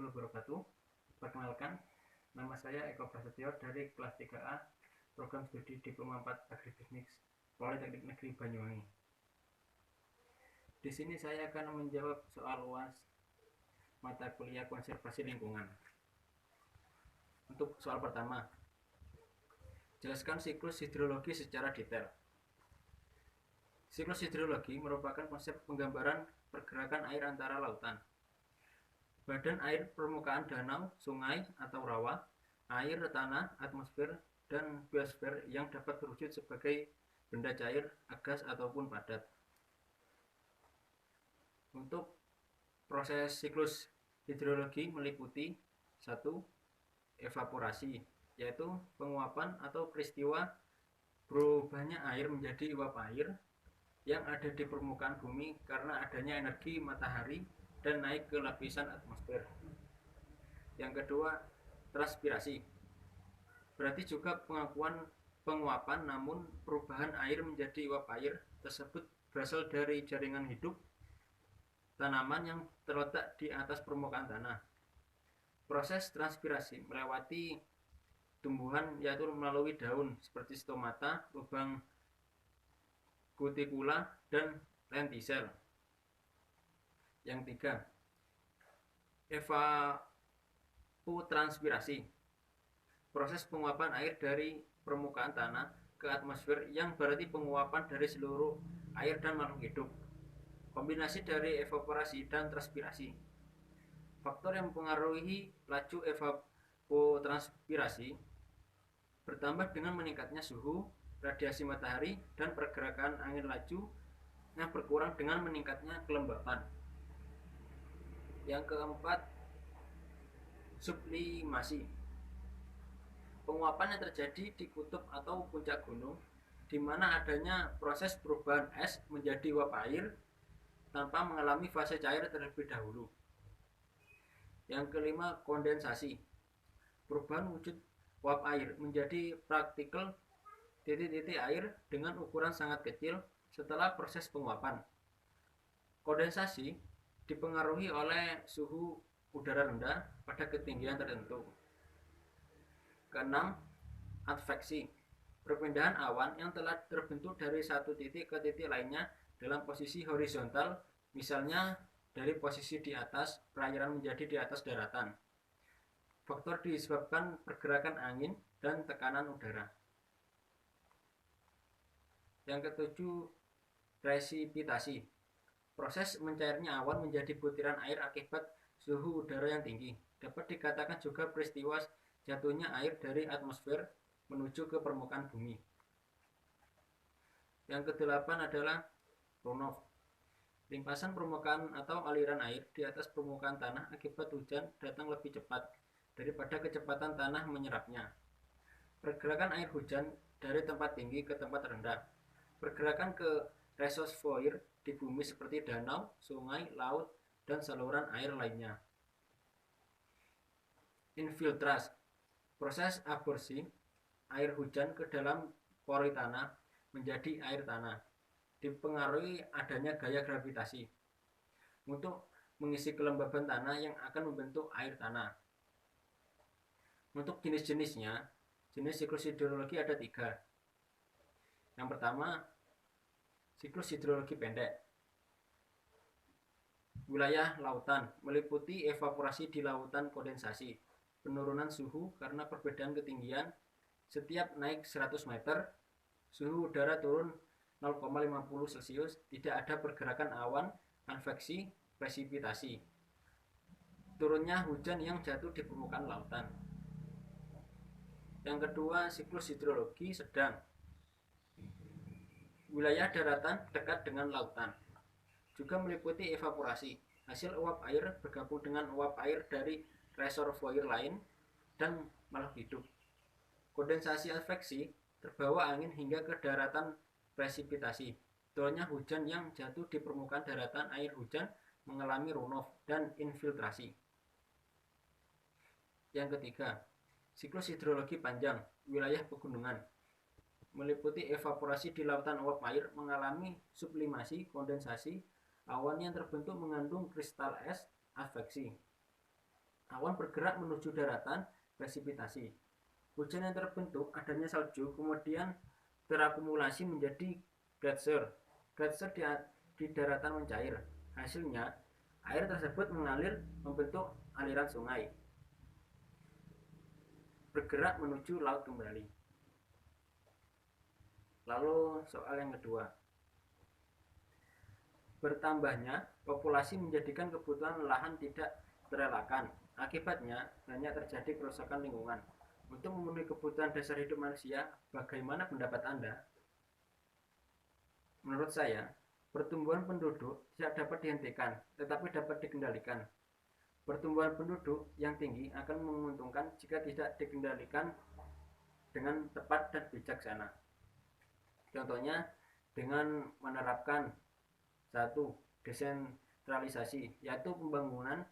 warahmatullahi wabarakatuh. Perkenalkan, nama saya Eko Prasetyo dari kelas 3A Program Studi Diploma 4 Agribisnis Politeknik Negeri Banyuwangi. Di sini saya akan menjawab soal UAS mata kuliah konservasi lingkungan. Untuk soal pertama, jelaskan siklus hidrologi secara detail. Siklus hidrologi merupakan konsep penggambaran pergerakan air antara lautan, badan air permukaan danau, sungai atau rawa, air tanah, atmosfer, dan biosfer yang dapat berwujud sebagai benda cair, gas, ataupun padat. Untuk proses siklus hidrologi meliputi 1. Evaporasi, yaitu penguapan atau peristiwa berubahnya air menjadi uap air yang ada di permukaan bumi karena adanya energi matahari dan naik ke lapisan atmosfer. Yang kedua, transpirasi. Berarti juga penguapan namun perubahan air menjadi uap air tersebut berasal dari jaringan hidup tanaman yang terletak di atas permukaan tanah. Proses transpirasi melewati tumbuhan yaitu melalui daun seperti stomata, lubang cuticula, dan lentisel. Yang 3, evapotranspirasi. Proses penguapan air dari permukaan tanah ke atmosfer yang berarti penguapan dari seluruh air dan makhluk hidup. Kombinasi dari evaporasi dan transpirasi. Faktor yang mempengaruhi laju evapotranspirasi bertambah dengan meningkatnya suhu, radiasi matahari, dan pergerakan angin laju yang berkurang dengan meningkatnya kelembapan. Yang keempat, sublimasi. Penguapan yang terjadi di kutub atau puncak gunung, di mana adanya proses perubahan es menjadi uap air tanpa mengalami fase cair terlebih dahulu. Yang kelima, kondensasi. Perubahan wujud uap air menjadi partikel titik-titik air dengan ukuran sangat kecil setelah proses penguapan. Kondensasi dipengaruhi oleh suhu udara rendah pada ketinggian tertentu. Keenam, adveksi. Perpindahan awan yang telah terbentuk dari satu titik ke titik lainnya dalam posisi horizontal, misalnya dari posisi di atas perairan menjadi di atas daratan. Faktor disebabkan pergerakan angin dan tekanan udara. Yang ketujuh, presipitasi. Proses mencairnya awan menjadi butiran air akibat suhu udara yang tinggi. Dapat dikatakan juga peristiwa jatuhnya air dari atmosfer menuju ke permukaan bumi. Yang kedelapan adalah runoff. Limpasan permukaan atau aliran air di atas permukaan tanah akibat hujan datang lebih cepat daripada kecepatan tanah menyerapnya. Pergerakan air hujan dari tempat tinggi ke tempat rendah. Pergerakan ke reservoir di bumi seperti danau, sungai, laut, dan saluran air lainnya. Infiltrasi. Proses aborsi air hujan ke dalam pori tanah menjadi air tanah. Dipengaruhi adanya gaya gravitasi untuk mengisi kelembaban tanah yang akan membentuk air tanah. Untuk jenis-jenisnya, jenis siklus hidrologi ada 3. Yang pertama, siklus hidrologi pendek. Wilayah lautan meliputi evaporasi di lautan, kondensasi, penurunan suhu karena perbedaan ketinggian. Setiap naik 100 meter, suhu udara turun 0,50 Celcius, tidak ada pergerakan awan, konveksi, presipitasi. Turunnya hujan yang jatuh di permukaan lautan. Yang kedua, siklus hidrologi sedang. Wilayah daratan dekat dengan lautan. Juga meliputi evaporasi, hasil uap air bergabung dengan uap air dari reservoir lain dan makhluk hidup. Kondensasi adveksi, terbawa angin hingga ke daratan. Presipitasi, turunnya hujan yang jatuh di permukaan daratan. Air hujan mengalami runoff dan infiltrasi. Yang ketiga, siklus hidrologi panjang. Wilayah pegunungan meliputi evaporasi di lautan, uap air mengalami sublimasi, kondensasi, awan yang terbentuk mengandung kristal es, adveksi. awan bergerak menuju daratan, presipitasi. Hujan yang terbentuk adanya salju kemudian terakumulasi menjadi gletser. Gletser di daratan mencair. Hasilnya, air tersebut mengalir membentuk aliran sungai, bergerak menuju laut kembali. Lalu soal yang kedua. Bertambahnya populasi menjadikan kebutuhan lahan tidak terelakkan. Akibatnya banyak terjadi kerusakan lingkungan. Untuk memenuhi kebutuhan dasar hidup manusia, bagaimana pendapat Anda? Menurut saya, pertumbuhan penduduk tidak dapat dihentikan, tetapi dapat dikendalikan. Pertumbuhan penduduk yang tinggi akan menguntungkan jika tidak dikendalikan dengan tepat dan bijaksana. Contohnya dengan menerapkan 1. Desentralisasi, yaitu pembangunan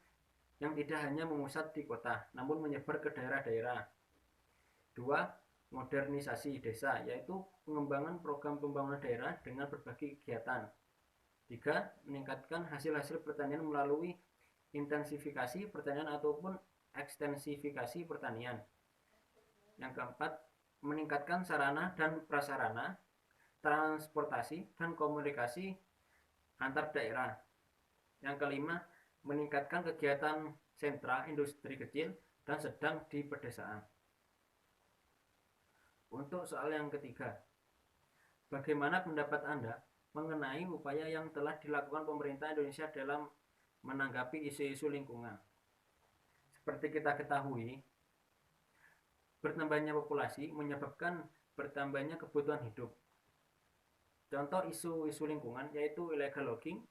yang tidak hanya memusat di kota, namun menyebar ke daerah-daerah. 2. Modernisasi desa, yaitu pengembangan program pembangunan daerah dengan berbagai kegiatan. 3. Meningkatkan hasil-hasil pertanian melalui intensifikasi pertanian ataupun ekstensifikasi pertanian. Yang keempat, meningkatkan sarana dan prasarana, transportasi dan komunikasi antar daerah. Yang kelima, meningkatkan kegiatan sentra industri kecil dan sedang di pedesaan. Untuk soal yang ketiga, bagaimana pendapat Anda mengenai upaya yang telah dilakukan pemerintah Indonesia dalam menanggapi isu-isu lingkungan? Seperti kita ketahui, bertambahnya populasi menyebabkan bertambahnya kebutuhan hidup. Contoh isu-isu lingkungan yaitu illegal logging,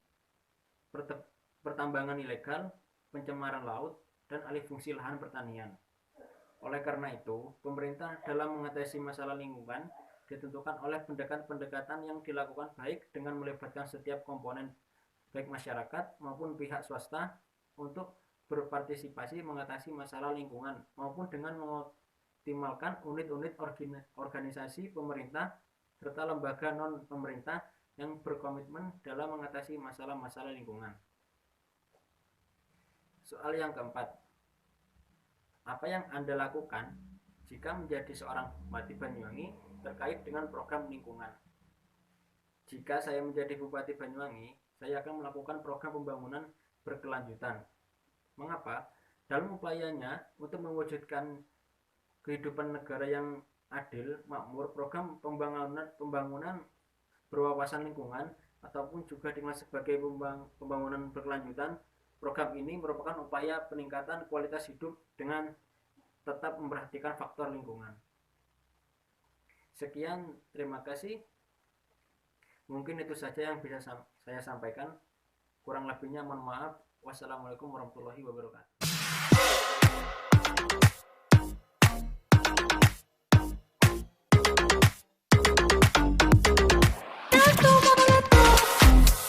pertambangan ilegal, pencemaran laut, dan alih fungsi lahan pertanian. Oleh karena itu, pemerintah dalam mengatasi masalah lingkungan ditentukan oleh pendekatan-pendekatan yang dilakukan baik dengan melibatkan setiap komponen baik masyarakat maupun pihak swasta untuk berpartisipasi mengatasi masalah lingkungan maupun dengan mengoptimalkan unit-unit organisasi pemerintah serta lembaga non-pemerintah yang berkomitmen dalam mengatasi masalah-masalah lingkungan. Soal yang keempat, apa yang Anda lakukan jika menjadi seorang Bupati Banyuwangi terkait dengan program lingkungan? Jika saya menjadi Bupati Banyuwangi, saya akan melakukan program pembangunan berkelanjutan. Mengapa? Dalam upayanya untuk mewujudkan kehidupan negara yang adil, makmur, program pembangunan berwawasan lingkungan ataupun juga dikenal sebagai pembangunan berkelanjutan. Program ini merupakan upaya peningkatan kualitas hidup dengan tetap memperhatikan faktor lingkungan. Sekian, terima kasih. Mungkin itu saja yang bisa saya sampaikan. Kurang lebihnya mohon maaf. Wassalamualaikum warahmatullahi wabarakatuh.